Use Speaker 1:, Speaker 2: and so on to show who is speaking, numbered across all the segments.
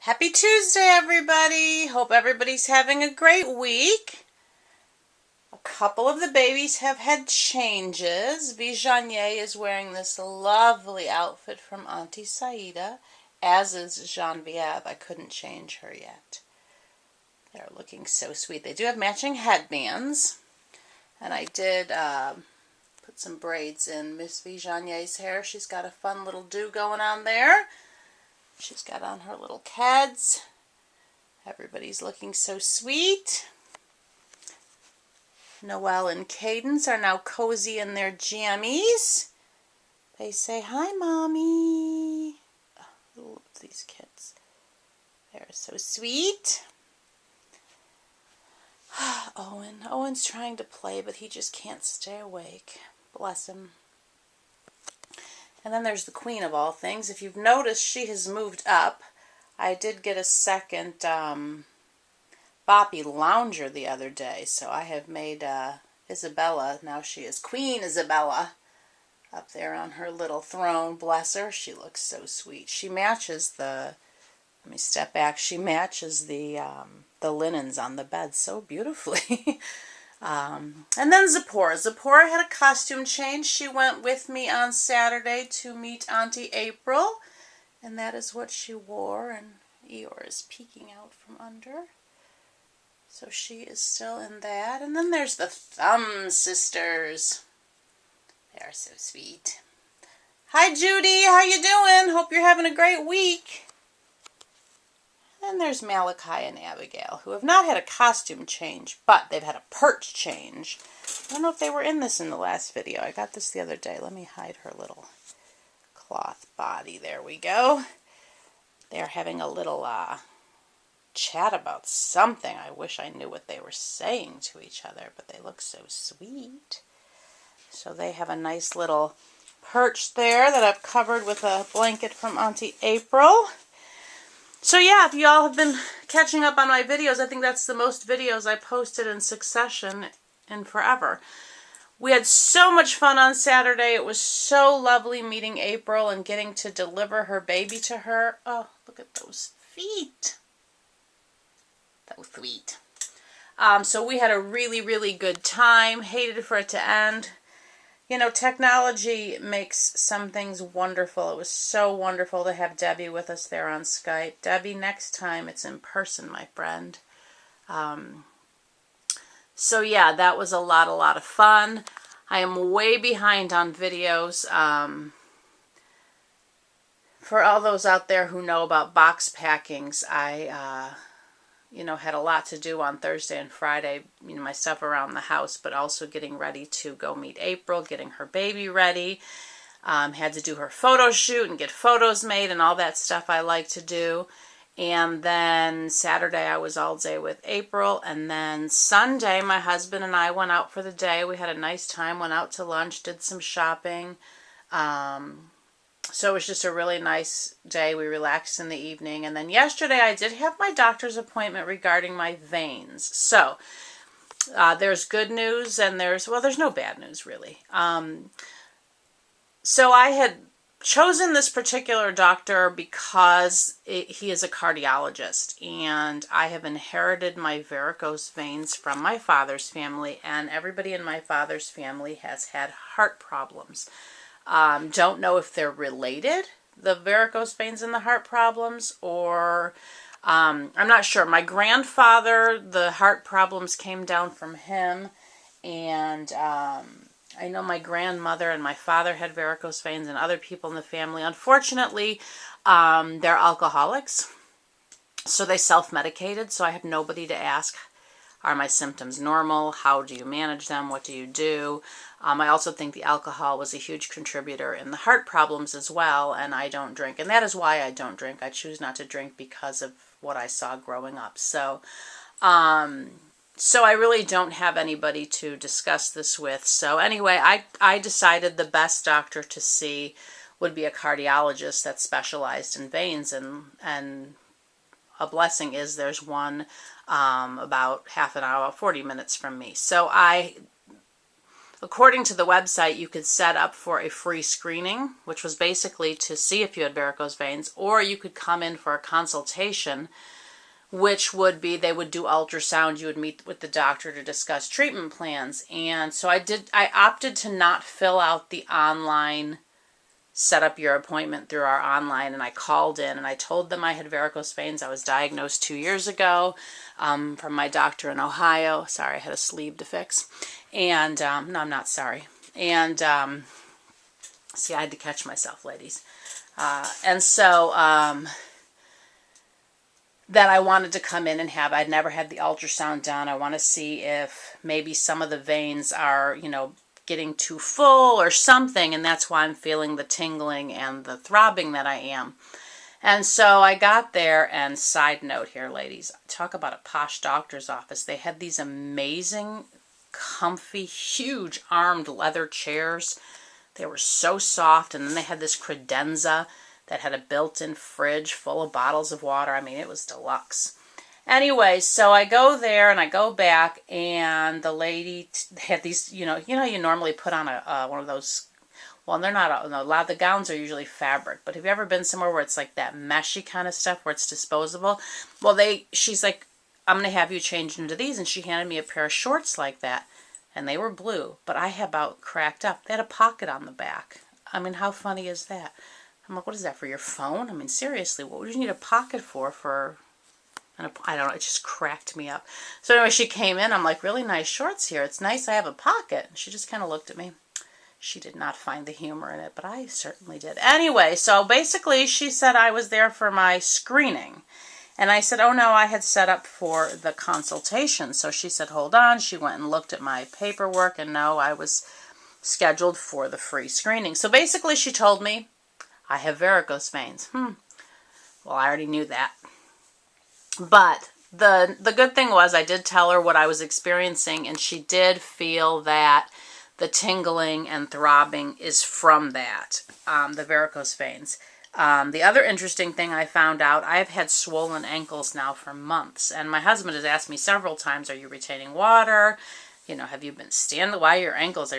Speaker 1: Happy Tuesday, everybody. Hope everybody's having a great week. A couple of the babies have had changes. Vijanye is wearing this lovely outfit from Auntie Saida, as is Genevieve. I couldn't change her yet. They're looking so sweet. They do have matching headbands. And I did put some braids in Miss Vijanye's hair. She's got a fun little do going on there. She's got on her little Keds. Everybody's looking so sweet. Noelle and Cadence are now cozy in their jammies. They say, "Hi, Mommy." Oh, I love these kids. They're so sweet. Owen's trying to play, but he just can't stay awake. Bless him. And then there's the queen of all things. If you've noticed, she has moved up. I did get a second Boppy lounger the other day, so I have made Isabella, now she is Queen Isabella, up there on her little throne. Bless her, she looks so sweet. She matches the, let me step back, she matches the linens on the bed so beautifully. And then Zipporah. Zipporah had a costume change. She went with me on Saturday to meet Auntie April. And that is what she wore. And Eeyore is peeking out from under. So she is still in that. And then there's the Thumb Sisters. They are so sweet. Hi, Judy. How you doing? Hope you're having a great week. Then there's Malachi and Abigail, who have not had a costume change, but they've had a perch change. I don't know if they were in this in the last video. I got this the other day. Let me hide her little cloth body. There we go. They're having a little chat about something. I wish I knew what they were saying to each other, but they look so sweet. So they have a nice little perch there that I've covered with a blanket from Auntie April. So yeah, if you all have been catching up on my videos, I think that's the most videos I posted in succession in forever. We had so much fun on Saturday. It was so lovely meeting April and getting to deliver her baby to her. Oh, look at those feet. So sweet. So we had a really, really good time. Hated for it to end. You know, technology makes some things wonderful. It was so wonderful to have Debbie with us there on Skype. Debbie, next time it's in person, my friend. So yeah, that was a lot of fun. I am way behind on videos. For all those out there who know about box packings, I had a lot to do on Thursday and Friday, my stuff around the house, but also getting ready to go meet April, getting her baby ready. Had to do her photo shoot and get photos made and all that stuff I like to do. And then Saturday I was all day with April. And then Sunday my husband and I went out for the day. We had a nice time, went out to lunch, did some shopping. So it was just a really nice day. We relaxed in the evening. And then yesterday I did have my doctor's appointment regarding my veins. So there's good news and there's no bad news really. So I had chosen this particular doctor because he is a cardiologist. And I have inherited my varicose veins from my father's family. And everybody in my father's family has had heart problems. Don't know if they're related, the varicose veins and the heart problems, or I'm not sure. My grandfather, the heart problems came down from him, and I know my grandmother and my father had varicose veins and other people in the family. Unfortunately, they're alcoholics, so they self-medicated, so I have nobody to ask, are my symptoms normal? How do you manage them? What do you do? I also think the alcohol was a huge contributor in the heart problems as well, and I don't drink. And that is why I don't drink. I choose not to drink because of what I saw growing up. So I really don't have anybody to discuss this with. So anyway, I decided the best doctor to see would be a cardiologist that specialized in veins, and a blessing is there's one about half an hour, 40 minutes from me. So according to the website, you could set up for a free screening, which was basically to see if you had varicose veins, or you could come in for a consultation, which would be they would do ultrasound. You would meet with the doctor to discuss treatment plans. And so I opted to not fill out the online set up your appointment through our online, and I called in and I told them I had varicose veins. I was diagnosed 2 years ago from my doctor in Ohio. Sorry, I had a sleeve to fix. And no, I'm not sorry. And see, I had to catch myself, ladies. And so that I wanted to come in and have. I'd never had the ultrasound done. I want to see if maybe some of the veins are, getting too full or something, and that's why I'm feeling the tingling and the throbbing that I am. And so I got there, and side note here, ladies, talk about a posh doctor's office. They had these amazing, comfy, huge armed leather chairs. They were so soft, and then they had this credenza that had a built-in fridge full of bottles of water. I mean, it was deluxe. Anyway, so I go there and I go back, and the lady had these, you normally put on one of those, well, they're not, a lot of the gowns are usually fabric, but have you ever been somewhere where it's like that meshy kind of stuff where it's disposable? Well, she's like, I'm going to have you change into these, and she handed me a pair of shorts like that, and they were blue, but I had about cracked up. They had a pocket on the back. I mean, how funny is that? I'm like, what is that, for your phone? I mean, seriously, what would you need a pocket for and I don't know, it just cracked me up. So anyway, she came in. I'm like, really nice shorts here. It's nice I have a pocket. She just kind of looked at me. She did not find the humor in it, but I certainly did. Anyway, so basically she said I was there for my screening. And I said, oh no, I had set up for the consultation. So she said, hold on. She went and looked at my paperwork, and no, I was scheduled for the free screening. So basically she told me I have varicose veins. Well, I already knew that. But the good thing was I did tell her what I was experiencing, and she did feel that the tingling and throbbing is from that, the varicose veins. The other interesting thing I found out, I've had swollen ankles now for months, and my husband has asked me several times, are you retaining water? Have you been standing? Why your ankles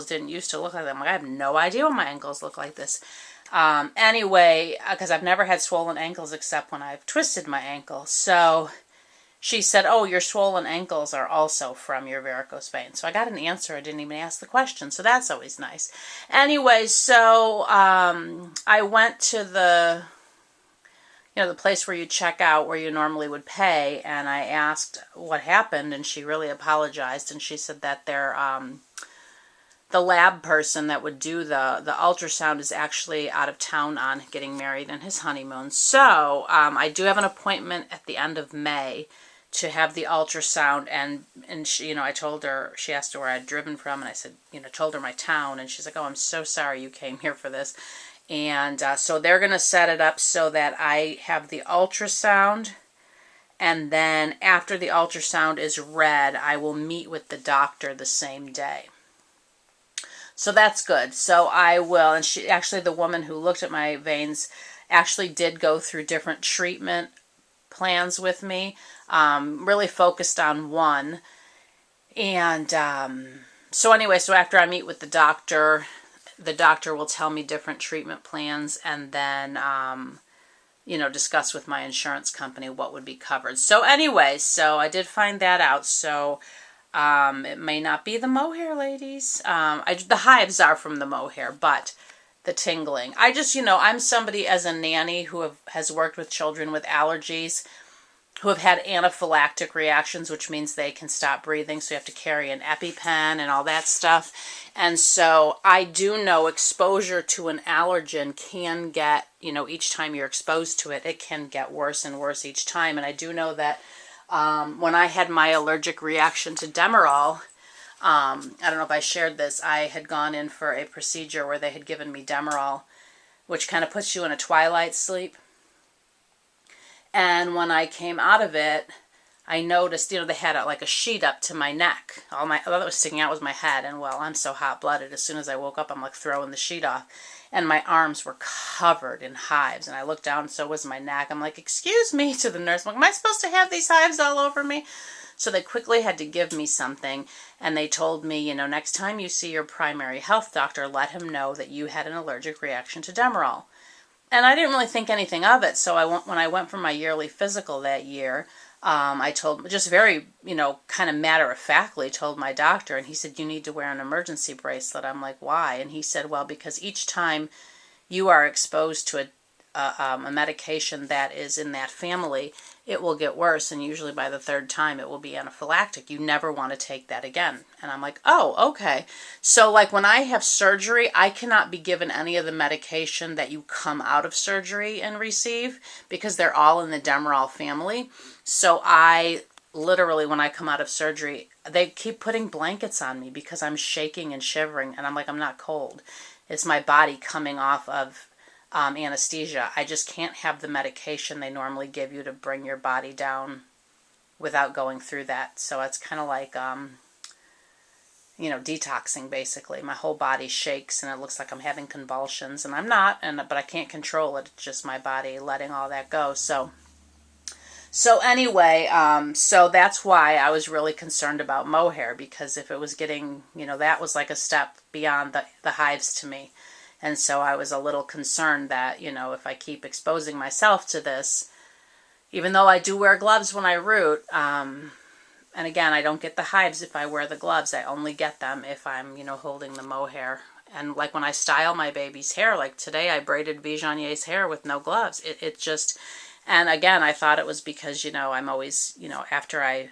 Speaker 1: didn't used to look like that? I'm like, I have no idea why my ankles look like this. Anyway, because I've never had swollen ankles except when I've twisted my ankle. So she said, oh, your swollen ankles are also from your varicose veins. So I got an answer. I didn't even ask the question. So that's always nice. Anyway, so I went to the place where you check out, where you normally would pay, and I asked what happened, and she really apologized, and she said that the lab person that would do the ultrasound is actually out of town on getting married and his honeymoon. So I do have an appointment at the end of May to have the ultrasound, and she, I told her, she asked her where I'd driven from, and I said, told her my town, and she's like, oh, I'm so sorry you came here for this. And so they're going to set it up so that I have the ultrasound, and then after the ultrasound is read, I will meet with the doctor the same day. So that's good. So I will, and she actually, the woman who looked at my veins actually did go through different treatment plans with me, really focused on one. And so anyway, so after I meet with the doctor will tell me different treatment plans, and then, discuss with my insurance company what would be covered. So anyway, so I did find that out. So it may not be the mohair, ladies. The hives are from the mohair, but the tingling. I just, I'm somebody as a nanny who has worked with children with allergies who have had anaphylactic reactions, which means they can stop breathing, so you have to carry an EpiPen and all that stuff. And so I do know exposure to an allergen can get, each time you're exposed to it, it can get worse and worse each time. And I do know that when I had my allergic reaction to Demerol, I don't know if I shared this, I had gone in for a procedure where they had given me Demerol, which kind of puts you in a twilight sleep. And when I came out of it, I noticed, they had like a sheet up to my neck. All that was sticking out was my head. And well, I'm so hot-blooded. As soon as I woke up, I'm like throwing the sheet off. and my arms were covered in hives. And I looked down, and so was my neck. I'm like, excuse me, to the nurse. I'm like, am I supposed to have these hives all over me? So they quickly had to give me something, and they told me, you know, next time you see your primary health doctor, let him know that you had an allergic reaction to Demerol. And I didn't really think anything of it. So when I went for my yearly physical that year, I told, just very, you know, kind of matter-of-factly told my doctor, and he said, you need to wear an emergency bracelet. I'm like, why? And he said, well, because each time you are exposed to a medication that is in that family, it will get worse, and usually by the third time it will be anaphylactic. You never want to take that again. And I'm like, oh, okay. So like when I have surgery, I cannot be given any of the medication that you come out of surgery and receive, because they're all in the Demerol family. So I literally, when I come out of surgery, they keep putting blankets on me because I'm shaking and shivering, and I'm like, I'm not cold. It's my body coming off of anesthesia. I just can't have the medication they normally give you to bring your body down without going through that. So it's kind of like, you know, detoxing basically. My whole body shakes and it looks like I'm having convulsions, and I'm not, but I can't control it. It's just my body letting all that go. So anyway, so that's why I was really concerned about mohair, because if it was getting, you know, that was like a step beyond the hives to me. And so I was a little concerned that, you know, if I keep exposing myself to this, even though I do wear gloves when I root, and again, I don't get the hives if I wear the gloves. I only get them if I'm, you know, holding the mohair. And like when I style my baby's hair, like today I braided Vijonier's hair with no gloves. It just, and again, I thought it was because, you know, I'm always, you know, after I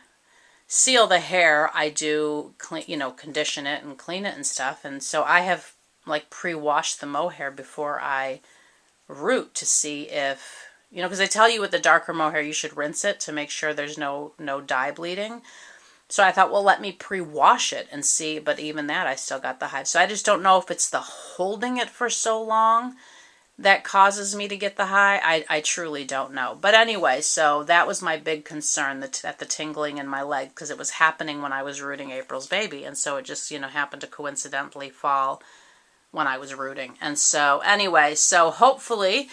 Speaker 1: seal the hair, I do clean, you know, condition it and clean it and stuff. And so I have like pre-wash the mohair before I root to see if, you know, because they tell you with the darker mohair you should rinse it to make sure there's no dye bleeding. So I thought, well, let me pre-wash it and see, but even that I still got the hives. So I just don't know if it's the holding it for so long that causes me to get the high. I truly don't know. But anyway, so that was my big concern, that the tingling in my leg, because it was happening when I was rooting April's baby, and so it just, you know, happened to coincidentally fall when I was rooting. And so anyway, so hopefully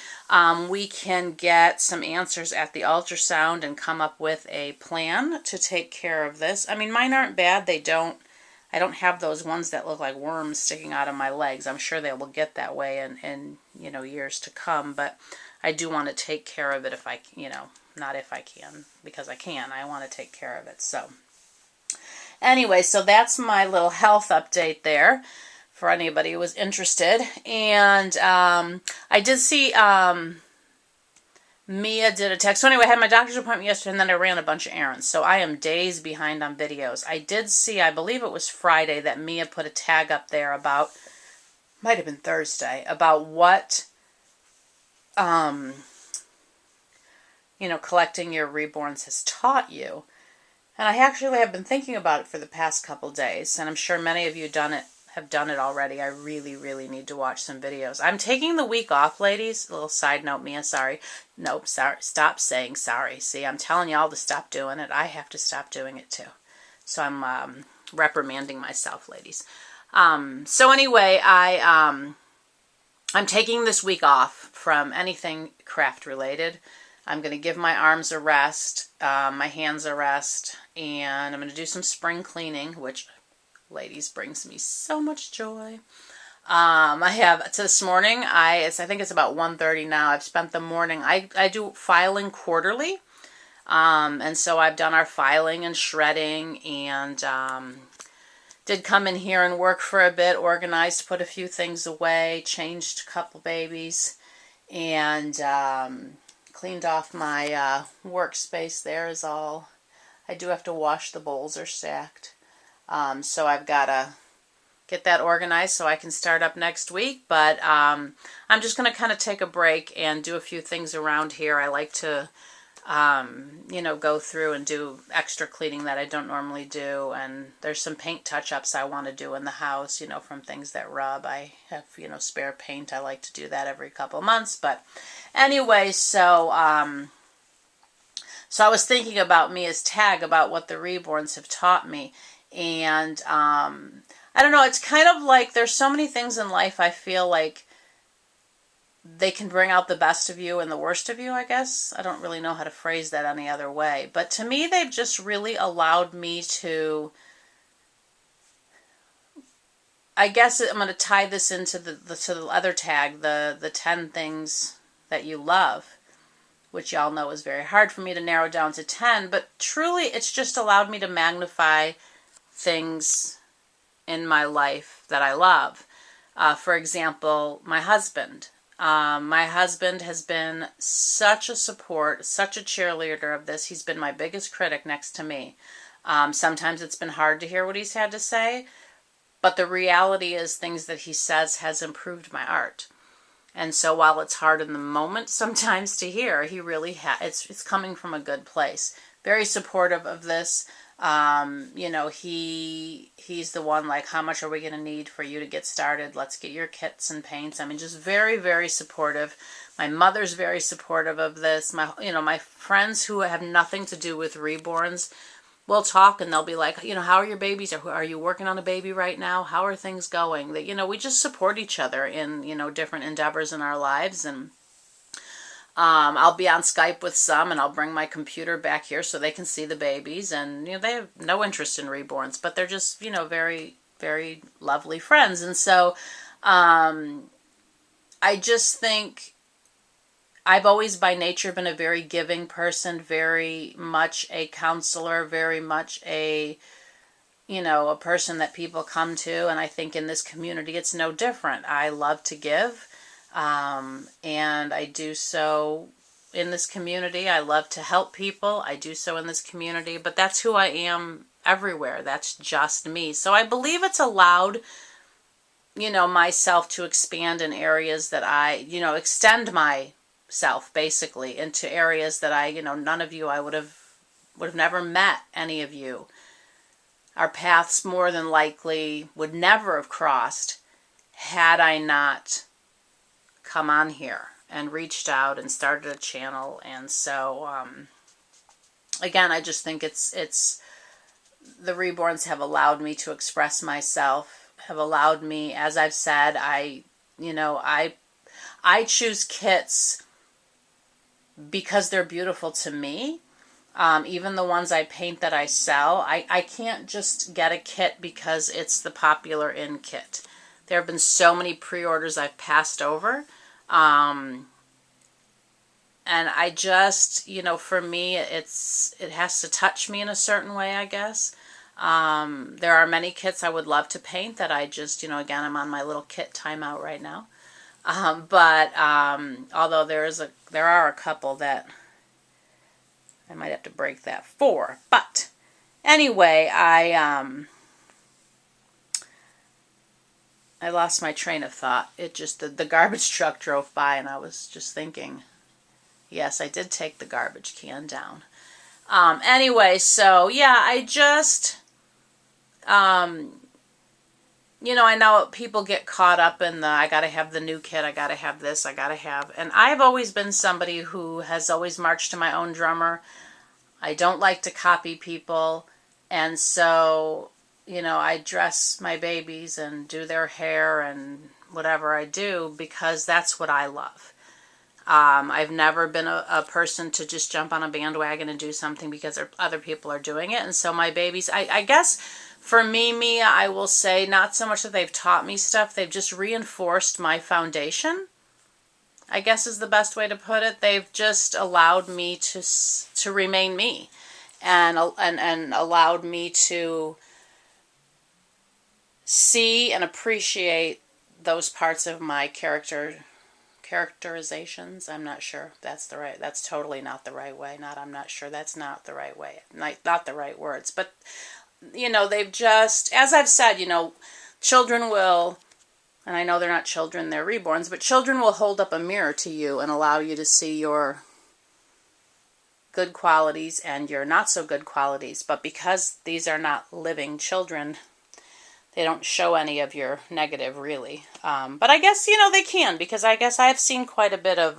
Speaker 1: we can get some answers at the ultrasound and come up with a plan to take care of this. I mean, mine aren't bad. I don't have those ones that look like worms sticking out of my legs. I'm sure they will get that way in you know, years to come, but I do want to take care of it if I, you know, not if I can, because I can. I want to take care of it. So anyway, so that's my little health update there, for anybody who was interested. And I did see Mia did a text. So anyway, I had my doctor's appointment yesterday, and then I ran a bunch of errands. So I am days behind on videos. I did see, I believe it was Friday, that Mia put a tag up there about, might have been Thursday, about what, you know, collecting your reborns has taught you. And I actually have been thinking about it for the past couple days, and I'm sure many of you have done it already. I really, really need to watch some videos. I'm taking the week off, ladies. A little side note, Mia, sorry. Nope, sorry. Stop saying sorry. See, I'm telling y'all to stop doing it. I have to stop doing it too. So I'm reprimanding myself, ladies. So anyway, I'm taking this week off from anything craft related. I'm going to give my arms a rest, my hands a rest, and I'm going to do some spring cleaning, which, ladies, brings me so much joy. I have, to this morning, I think it's about 1:30 now. I've spent the morning, I do filing quarterly, and so I've done our filing and shredding, and did come in here and work for a bit, organized, put a few things away, changed a couple babies, and cleaned off my workspace there is all. I do have to wash, the bowls are stacked. So I've got to get that organized so I can start up next week. But I'm just going to kind of take a break and do a few things around here. I like to, you know, go through and do extra cleaning that I don't normally do. And there's some paint touch-ups I want to do in the house, you know, from things that rub. I have, you know, spare paint. I like to do that every couple of months. But anyway, so I was thinking about Mia's tag, about what the reborns have taught me. And I don't know, it's kind of like there's so many things in life I feel like they can bring out the best of you and the worst of you, I guess. I don't really know how to phrase that any other way. But to me, they've just really allowed me to, I guess I'm going to tie this into to the other tag, the 10 things that you love, which y'all know is very hard for me to narrow down to 10. But truly, it's just allowed me to magnify things in my life that I love. For example, my husband. My husband has been such a support, such a cheerleader of this. He's been my biggest critic next to me. Sometimes it's been hard to hear what he's had to say, but the reality is things that he says has improved my art. And so while it's hard in the moment sometimes to hear, he really it's coming from a good place. Very supportive of this. You know, he's the one like, how much are we going to need for you to get started? Let's get your kits and paints. I mean, just very, very supportive. My mother's very supportive of this. My friends who have nothing to do with reborns will talk and they'll be like, how are your babies? Are you working on a baby right now? How are things going? That, we just support each other in, different endeavors in our lives. And I'll be on Skype with some, and I'll bring my computer back here so they can see the babies. And, they have no interest in reborns, but they're just, very, very lovely friends. And so I just think I've always by nature been a very giving person, very much a counselor, very much a person that people come to. And I think in this community, it's no different. I love to give. And I do so in this community. I love to help people. I do so in this community, but that's who I am everywhere. That's just me. So I believe it's allowed, myself to expand in areas that I, extend myself basically into areas that I, none of you, I would have never met any of you. Our paths more than likely would never have crossed had I not come on here and reached out and started a channel. And so again, I just think it's the reborns have allowed me to express myself, have allowed me, as I've said, I choose kits because they're beautiful to me. Even the ones I paint that I sell, I can't just get a kit because it's the popular in kit. There have been so many pre-orders I've passed over. And I just, for me, it has to touch me in a certain way, I guess. There are many kits I would love to paint that I just, again, I'm on my little kit timeout right now. But although there are a couple that I might have to break that for. But anyway, I lost my train of thought. It just, the garbage truck drove by and I was just thinking, yes, I did take the garbage can down. Anyway, so yeah, I just, I know people get caught up in I gotta have the new kit, I gotta have this, and I've always been somebody who has always marched to my own drummer. I don't like to copy people, and so I dress my babies and do their hair and whatever I do because that's what I love. I've never been a person to just jump on a bandwagon and do something because other people are doing it. And so my babies, I guess for me, Mia, I will say not so much that they've taught me stuff. They've just reinforced my foundation, I guess is the best way to put it. They've just allowed me to remain me and allowed me to see and appreciate those parts of my characterizations. I'm not sure that's totally not the right way. I'm not sure that's not the right way. Not the right words. But, they've just, as I've said, children will, and I know they're not children, they're reborns, but children will hold up a mirror to you and allow you to see your good qualities and your not so good qualities. But because these are not living children, they don't show any of your negative, really. But I guess, they can, because I guess I've seen quite a bit of,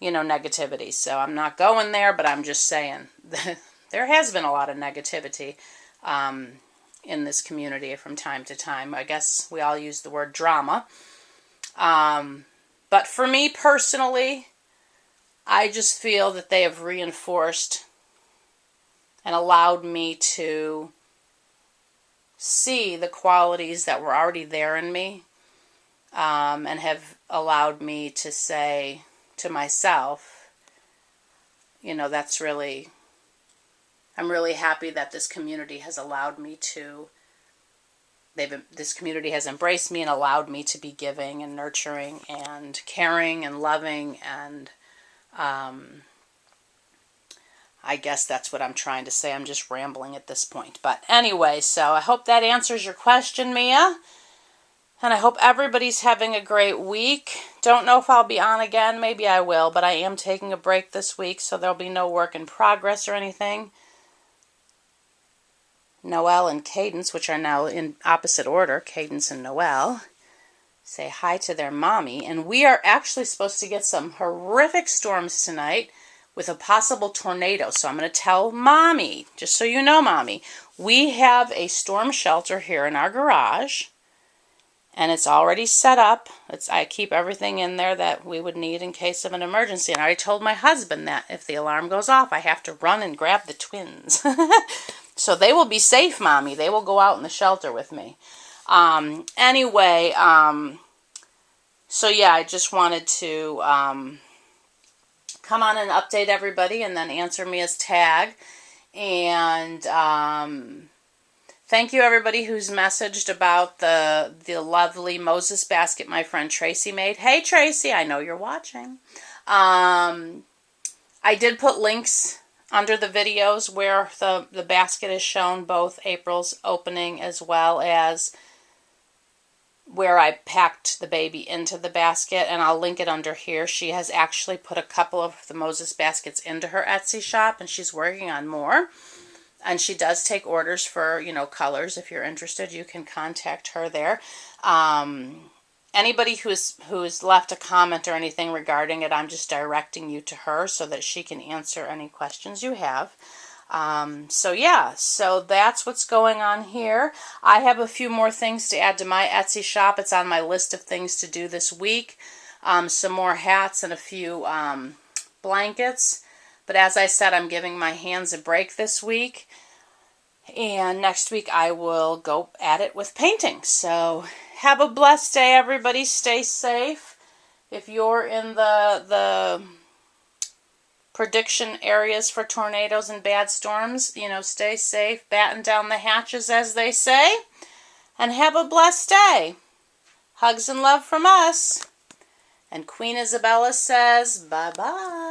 Speaker 1: negativity. So I'm not going there, but I'm just saying there has been a lot of negativity in this community from time to time. I guess we all use the word drama. But for me personally, I just feel that they have reinforced and allowed me to see the qualities that were already there in me, and have allowed me to say to myself, you know, I'm really happy that this community has allowed me to, this community has embraced me and allowed me to be giving and nurturing and caring and loving, and I guess that's what I'm trying to say. I'm just rambling at this point. But anyway, so I hope that answers your question, Mia. And I hope everybody's having a great week. Don't know if I'll be on again. Maybe I will, but I am taking a break this week, so there'll be no work in progress or anything. Noelle and Cadence, which are now in opposite order, Cadence and Noelle, say hi to their mommy. And we are actually supposed to get some horrific storms tonight with a possible tornado. So I'm going to tell Mommy, just so you know, Mommy, we have a storm shelter here in our garage, and it's already set up. I keep everything in there that we would need in case of an emergency. And I already told my husband that if the alarm goes off, I have to run and grab the twins. So they will be safe, Mommy. They will go out in the shelter with me. Anyway, so yeah, I just wanted to come on and update everybody and then answer Mia's tag. And thank you everybody who's messaged about the lovely Moses basket my friend Tracy made. Hey Tracy, I know you're watching. I did put links under the videos where the basket is shown, both April's opening as well as where I packed the baby into the basket, and I'll link it under here. She has actually put a couple of the Moses baskets into her Etsy shop, and she's working on more. And she does take orders for, you know, colors. If you're interested, you can contact her there. Anybody who's left a comment or anything regarding it, I'm just directing you to her so that she can answer any questions you have. So yeah, so that's what's going on here. I have a few more things to add to my Etsy shop. It's on my list of things to do this week. Some more hats and a few blankets. But as I said, I'm giving my hands a break this week. And next week I will go at it with painting. So have a blessed day, everybody. Stay safe. If you're in the prediction areas for tornadoes and bad storms, you know, stay safe, batten down the hatches, as they say, and have a blessed day. Hugs and love from us. And Queen Isabella says, bye-bye.